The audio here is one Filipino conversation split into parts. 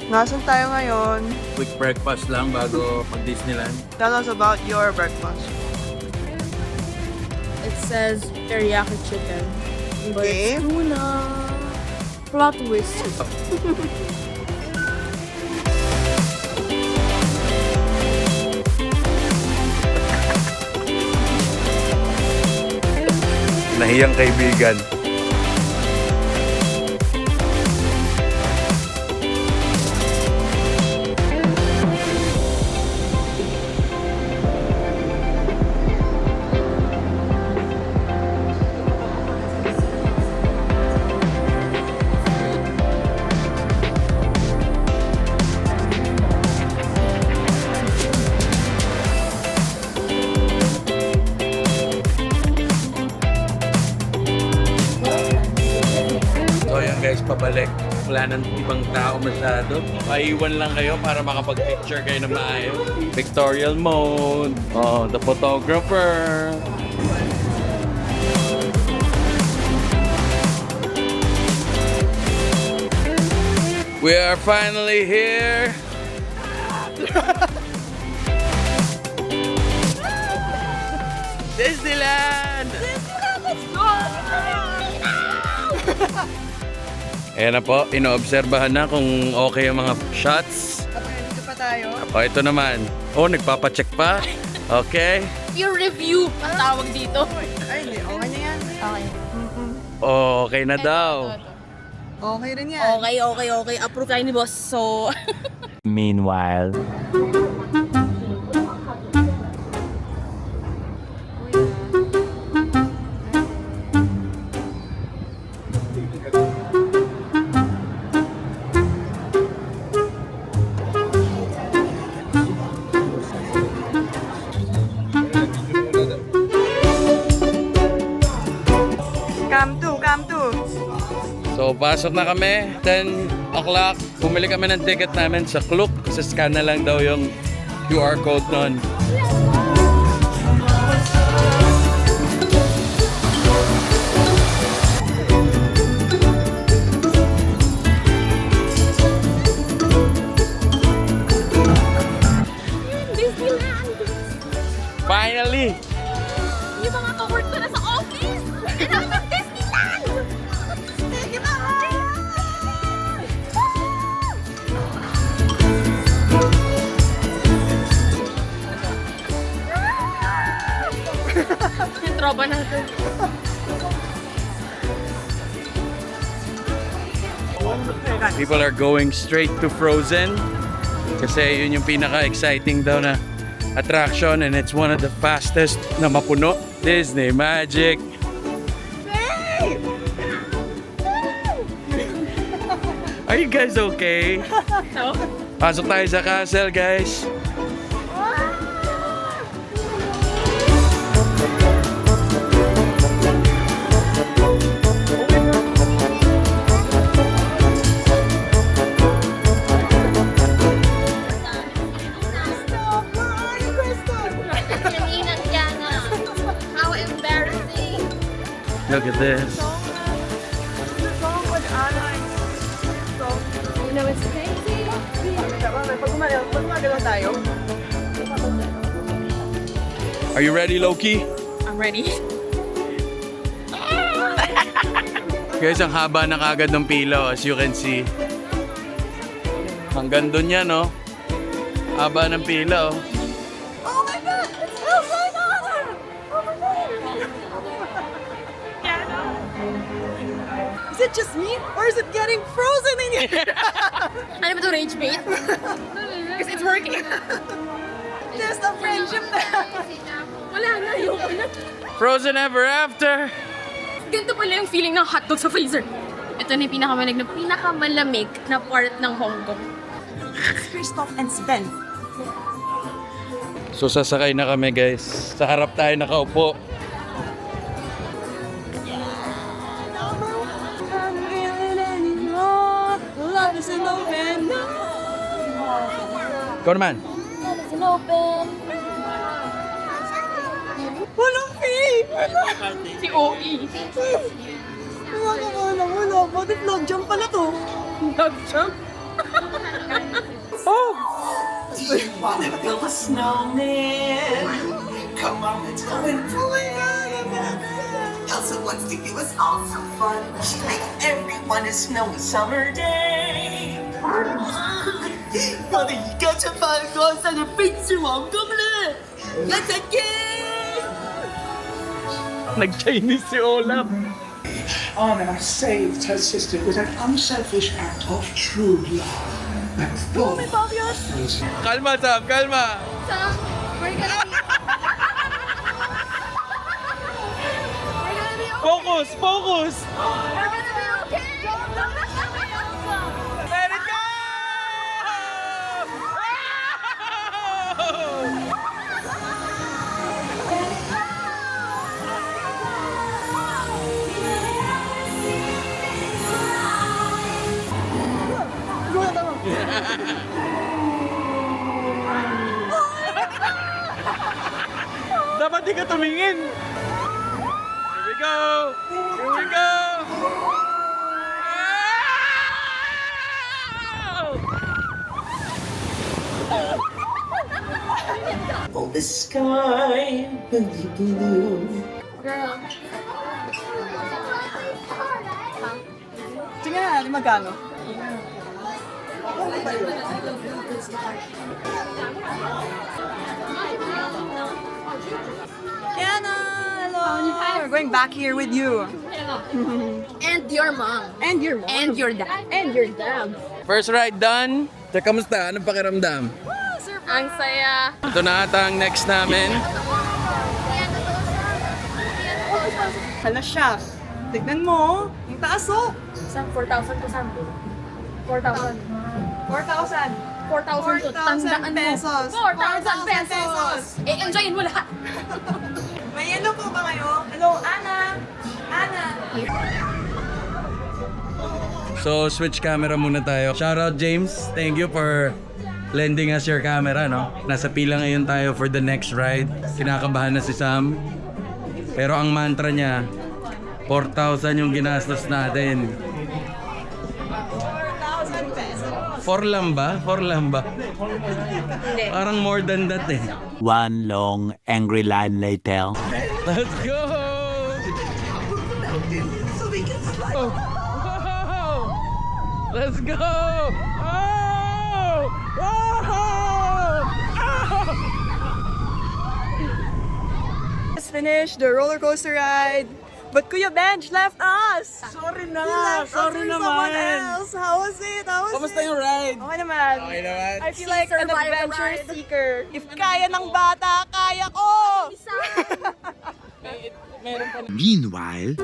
Nasaan tayo ngayon? Quick breakfast lang bago mag-Disneyland. Tell us about your breakfast. It says teriyaki chicken. But Okay. it's tuna. Plot twist. Nahiyang kaibigan. So ayan guys, pabalik. Wala nang ibang tao masyado. Paiwan lang kayo para makapag-picture kayo na maayos. Pictorial mode. Oh, the photographer. We are finally here. Disneyland! Ayan na po, inoobserbahan na kung okay ang mga shots. Dito pa tayo. O, ito naman. Oh, nagpapacheck pa. Okay. Peer review ang tawag dito. Ay, hindi. Okay na yan. Okay. Okay na daw. Okay rin yan. Okay. Approve tayo ni boss. So, Meanwhile. Come to. So, pasok na kami. 10 o'clock. Bumili kami ng ticket namin sa Klook. Kasi scan na lang daw yung QR code nun. Disneyland! Finally! Yung mga ka-work ko na sa office! And I'm at Disneyland! Thank you, yung tropa natin. People are going straight to Frozen. Kasi yun yung pinaka-exciting daw na attraction and it's one of the fastest na mapuno. Disney Magic. Are you guys okay? So, Pasok tayo sa castle, guys. how embarrassing! Look at this. You know, it's crazy. Pag gumagalaw tayo. Are you ready, Loki? I'm ready. Guys, ang haba na kagad ng pila, as you can see. Hanggang dun yan, no? Haba ng pila, oh. Oh my God! It's upside down! Oh my God! Is it just me? Or is it getting frozen in here? Ano ba ito, rage bait? Because it's working. There's a friendship na. Wala na, ayoko na. Frozen ever after! Ganito pala yung feeling ng hotdog sa freezer. Ito na yung pinakamalamig na part ng Hong Kong. Christoph and Sven. So sasakay na kami, guys. Sa harap tayo nakaupo. Ikaw naman. Walang fee! Si OE. Wala. What if log jump pala to? Love jump. Wanna build a snowman? Come on, let's go and pull it out. Elsa wants to give us all some fun. She makes everyone a snowy summer day. Mother, you got to find us and a picture of Gumle. Let's again. Nag-Chinese si Olaf. Anna saved her sister with an unselfish act of true love. That's all. Kalma, Sam, kalma. Sam, we're gonna be... we're gonna be okay. Focus, focus. We're gonna be okay. Let it go! Dapat di ka tumingin. Here we go. Here we go. Oh, the sky will be blue. Girl. Sige na, magkano? Kiana, hello. We're going back here with you. And your mom. And your mom. And your dad. And your dad. First ride done. So, kamusta? Anong pakiramdam? Ang saya. Ito na ata ang next namin. Hala siya. Tignan mo. Yung taas oh. Sam, 4,000 to Sam. 4,000. 4,000. 4,000 to. 4,000 Tandaan mo. pesos. 4,000 pesos. Eh, enjoyin mo lahat. May ano po ba kayo? Hello, Ana. Ana. So, switch camera muna tayo. Shoutout James. Thank you for lending us your camera, no? Nasa pila ngayon tayo for the next ride. Kinakabahan na si Sam. Pero ang mantra niya, 4,000 yung ginastos natin. 4,000 pesos. 4 lang ba? 4 lang ba? Parang more than that eh. One long angry line later. Let's go! Oh. Wow! Let's go! Oh! Oh! Let's finish the roller coaster ride. But Kuya Benj left us. Sorry He na! left us with someone else. How was it? How was Kamusta it? yung ride? Okay naman. Okay naman. I feel like an survived the adventure ride. seeker. If kaya ng bata, kaya ko! Meanwhile,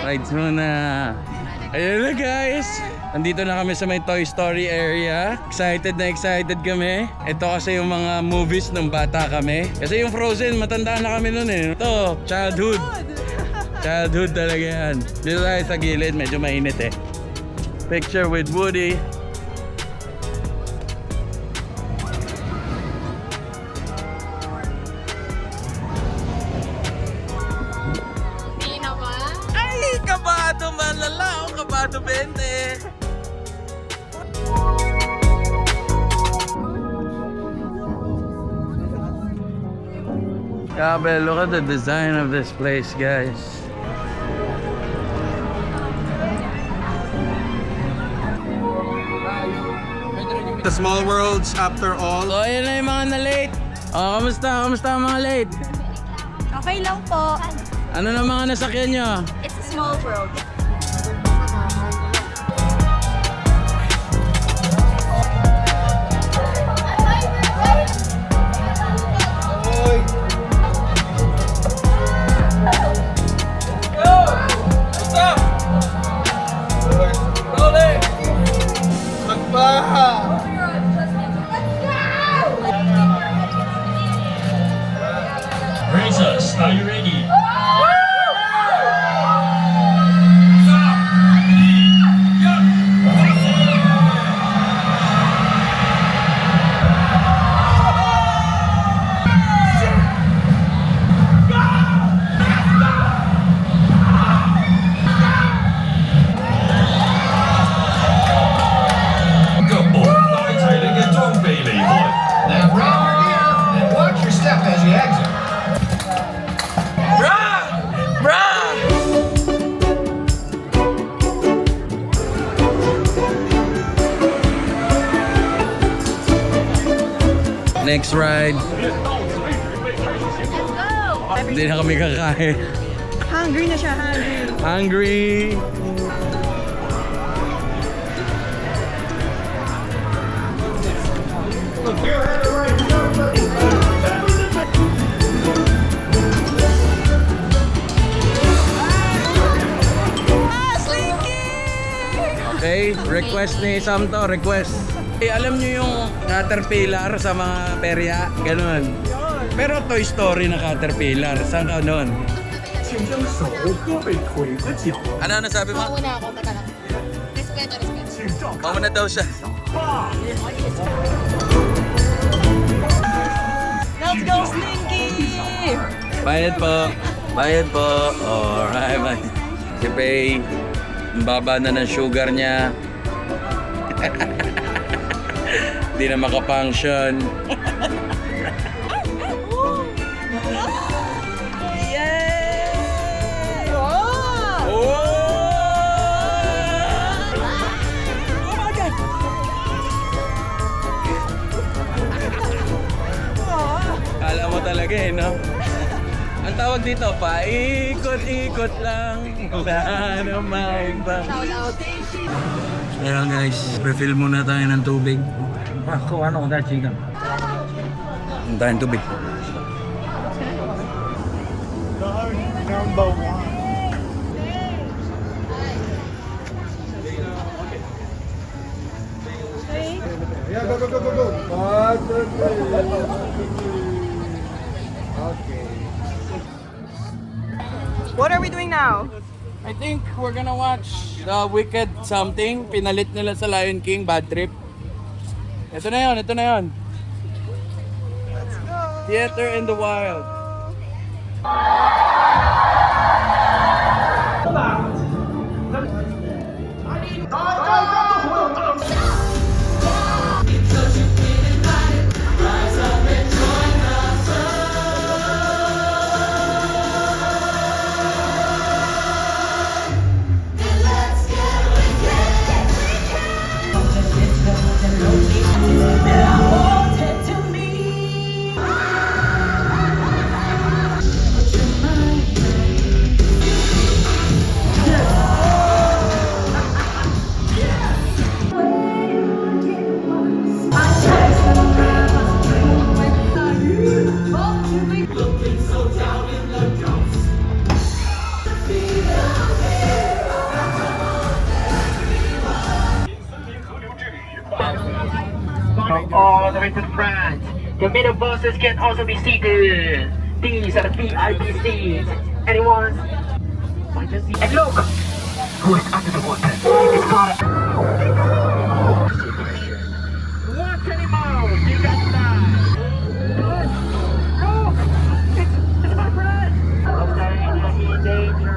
Rides muna. Ayun na guys. Andito na kami sa may Toy Story area. Excited na excited kami. Ito kasi yung mga movies nung bata kami. Kasi yung Frozen, matanda na kami nun eh. Ito, childhood. Childhood talaga yan. Dito tayo sa gilid, medyo mainit eh. Picture with Woody. Hindi na ba? Ay, kabado malala. O, kabado 20. Grabe, look at the design of this place, guys. The small worlds after all. So, ayun na yung mga na-late. Oh, kamusta? Kamusta ang mga late? Okay lang po. Ano na mga nasakyan nyo? It's a small world. Princess, are you ready? Now grab your gear and watch your step as you exit. Next ride. Hindi na kami kakain. Hungry na siya, hungry. Hungry. Okay, request ni Sam to, request. Eh, alam nyo yung Caterpillar sa mga perya? Ganun. Pero Toy Story na Caterpillar, saan ka nun? Ano nasabi mo? Mauna ako, teka lang. Respeto. Mauna daw siya. Let's go, Slinky! Bayad po. Bayad po. Alright, bye. Si Pei, ang baba na ng sugar niya. Hindi na makapunction. Yay! Oh! Oh my God! Kala mo talaga eh, no? Ang tawag dito, paikot-ikot lang. Wala namang bang. Shout out. Ayan guys, refill muna tayo ng tubig. Ang tayong tubig. Number one. Yeah, go, go, go, go, go. Okay. What are we doing now? I think we're gonna watch the Wicked something. Pinalit nila sa Lion King, Bad Trip. Ito na yun, ito na yun. Theater in the Wild. from all the way to the front. The middle buses can also be seated. These are the VIP seats. Anyone? Want to see? And look! Who is under the water? It's called... What animals you got that? Look! It's my friend! Okay, he's in danger.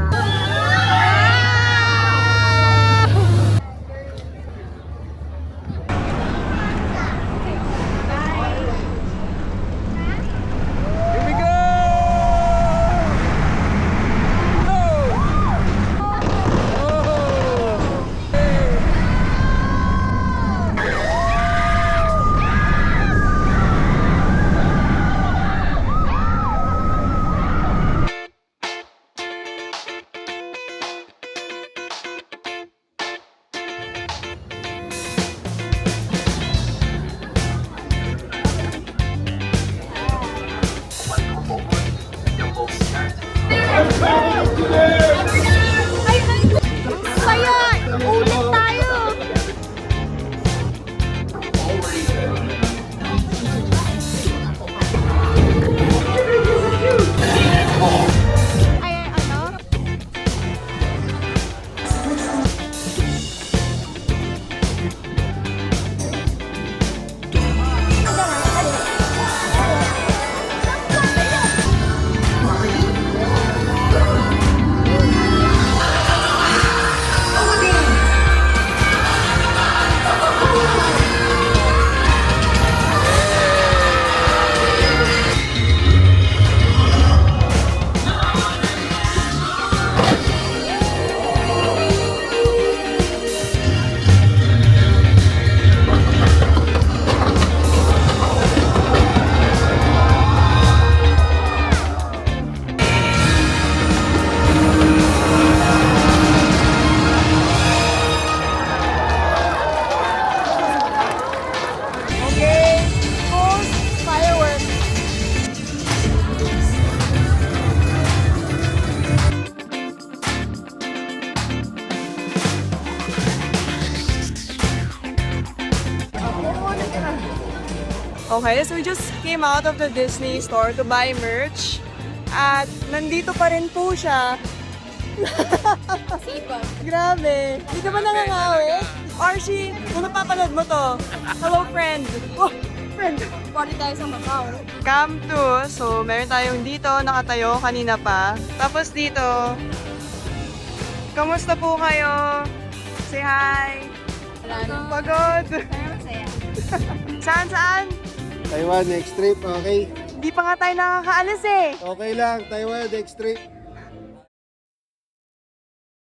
Saya! Ulit tayo! Ay, ano? Okay, post fireworks. Okay, so we just came out of the Disney store to buy merch. At nandito pa rin po siya. Grabe. Hindi ka ba nangangawit? Archie, kung napapanood mo to, hello friend. Oh, friend. Party tayo sa Macau. Cam 2. So, meron tayong dito, nakatayo kanina pa. Tapos dito, kamusta po kayo? Say hi. Wala na. Pagod. Tayo masaya. Saan? Taiwan next trip, okay? Hindi pa nga tayo nakakaalis eh. Okay lang, Taiwan next trip.